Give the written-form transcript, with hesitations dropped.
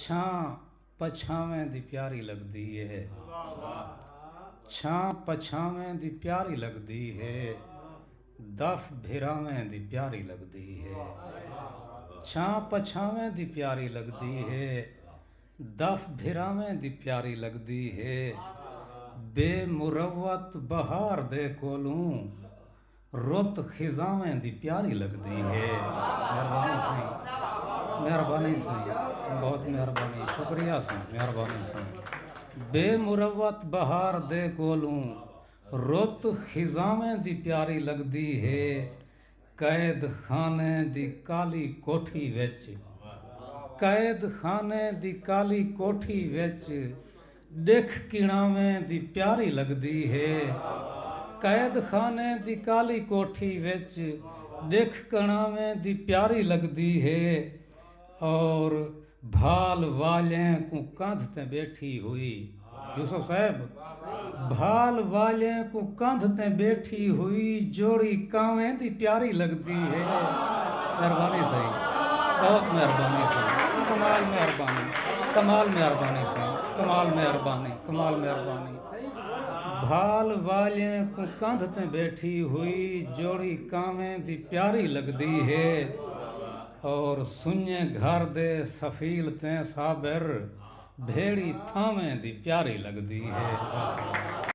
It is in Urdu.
ਛਾਂ ਪਛਾਵੇਂ ਦੀ ਪਿਆਰੀ ਲੱਗਦੀ ਹੈ, ਛਾਂ ਪਛਾਵੇਂ ਦੀ ਪਿਆਰੀ ਲੱਗਦੀ ਹੈ, ਦਫ ਭਿਰਾਵੇਂ ਦੀ ਪਿਆਰੀ ਲੱਗਦੀ ਹੈ। ਛਾਂ ਪਛਾਵੇਂ ਦੀ ਪਿਆਰੀ ਲੱਗਦੀ ਹੈ, ਦਫ ਭਿਰਾਵੇਂ ਦੀ ਪਿਆਰੀ ਲੱਗਦੀ ਹੈ। ਬੇ ਮੁਰਵਤ ਬਹਾਰ ਦੇ ਕੋਲੋਂ ਰੁੱਤ ਖਿਜ਼ਾਵੇਂ ਦੀ ਪਿਆਰੀ ਲੱਗਦੀ ਹੈ۔ مہربانی سائیں، مہربانی سائیں، بہت مہربانی، شکریہ سائیں، مہربانی سائیں۔ بے مروت بہار دے کولوں رت خزاویں دی پیاری لگدی ہے، قید خانے دی کالی کوٹھی وچ، قید خانے دی کالی کوٹھی وچ ڈکھ کڑاویں دی پیاری لگدی ہے۔ قید خانے دی کالی کوٹھی وچ ڈکھ کڑاویں دی پیاری لگدی ہے، اور بھال والیں کو کندھ تے بیٹھی ہوئی، یوسف صاحب، بھال والیں کو کندھ تے بیٹھی ہوئی جوڑی کاویں دی پیاری لگدی ہے۔ مہربانی صحیح، بہت مہربانی صحیح، کمال مہربانی، کمال مہربانی صحیح، کمال مہربانی، کمال مہربانی۔ بھال والیں کو کندھ تے بیٹھی ہوئی جوڑی کاویں دی پیاری لگدی ہے، اور سنجے گھر دے سفیل تے صابر بھیڑی تھاویں دی پیاری لگدی ہے۔